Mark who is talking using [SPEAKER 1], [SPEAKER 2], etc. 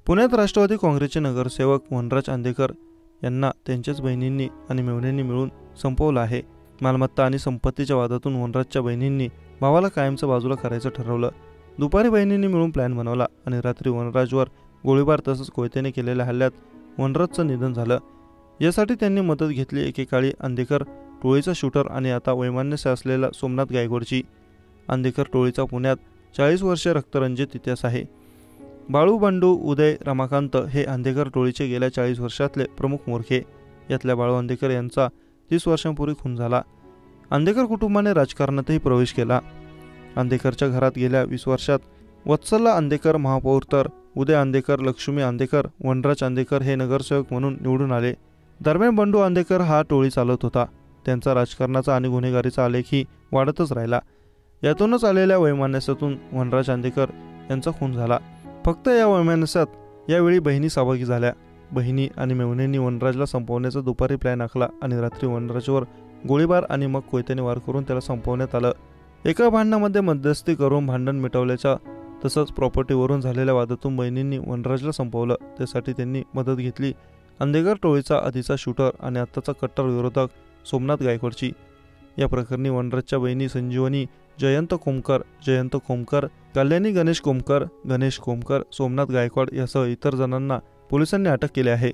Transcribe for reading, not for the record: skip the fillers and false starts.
[SPEAKER 1] पुण्यात राष्ट्रवादी काँग्रेसचे नगरसेवक वनराज अंदेकर यांना त्यांच्याच बहिणींनी आणि मेव्हण्यांनी मिळून संपवलं आहे। मालमत्ता आणि संपत्तीच्या वादातून वनराजच्या बहिणींनी भावाला कायमचं बाजूला करायचं ठरवलं। दुपारी बहिणींनी मिळून प्लॅन बनवला आणि रात्री वनराजवर गोळीबार तसंच कोयत्याने केलेल्या हल्ल्यात वनराजचं निधन झालं। यासाठी त्यांनी मदत घेतली एकेकाळी अंदेकर टोळीचा शूटर आणि आता वैमान्य असलेला सोमनाथ गायकवाडची। अंदेकर टोळीचा पुण्यात 40 वर्षे रक्तरंजित इतिहास आहे। बाळू बंडू उदय रमाकांत हे अंदेकर टोळीचे गेल्या 40 वर्षातले प्रमुख मोरखे। यातल्या बाळू अंदेकर यांचा 30 वर्षांपूर्वी खून झाला। अंदेकर कुटुंबाने राजकारणातही प्रवेश केला। अंदेकरच्या घरात गेल्या 20 वर्षात वत्सला अंदेकर महापौर तर उदय अंदेकर, लक्ष्मी अंदेकर, वनराज अंदेकर हे नगरसेवक म्हणून निवडून आले। दरम्यान बंडू अंदेकर हा टोळी चालवत होता। त्यांचा राजकारणाचा आणि गुन्हेगारीचा आलेखही वाढतच राहिला। यातूनच आलेल्या वैमनस्यातून वनराज अंदेकर यांचा खून झाला। फक्त या वैमनस्यात यावेळी बहिणी सहभागी झाल्या। बहिणी आणि मेव्हण्यांनी वनराजला संपवण्याचा दुपारी प्लॅन आखला आणि रात्री वनराजवर गोळीबार आणि मग कोयत्याने वार करून त्याला संपवण्यात आलं। एका भांडणामध्ये मध्यस्थी करून भांडण मिटवल्याच्या तसंच प्रॉपर्टीवरून झालेल्या वादातून बहिणींनी वनराजला संपवलं। त्यासाठी त्यांनी मदत घेतली अंदेकर टोळीचा आधीचा शूटर आणि आत्ताचा कट्टर विरोधक सोमनाथ गायकवाडची। या प्रकरणी वनराजच्या बहिणी संजीवनी जयंत कोमकर, कल्याणी गणेश कोमकर, सोमनाथ गायकवाड यासह इतर जणांना पोलिसांनी अटक केली आहे।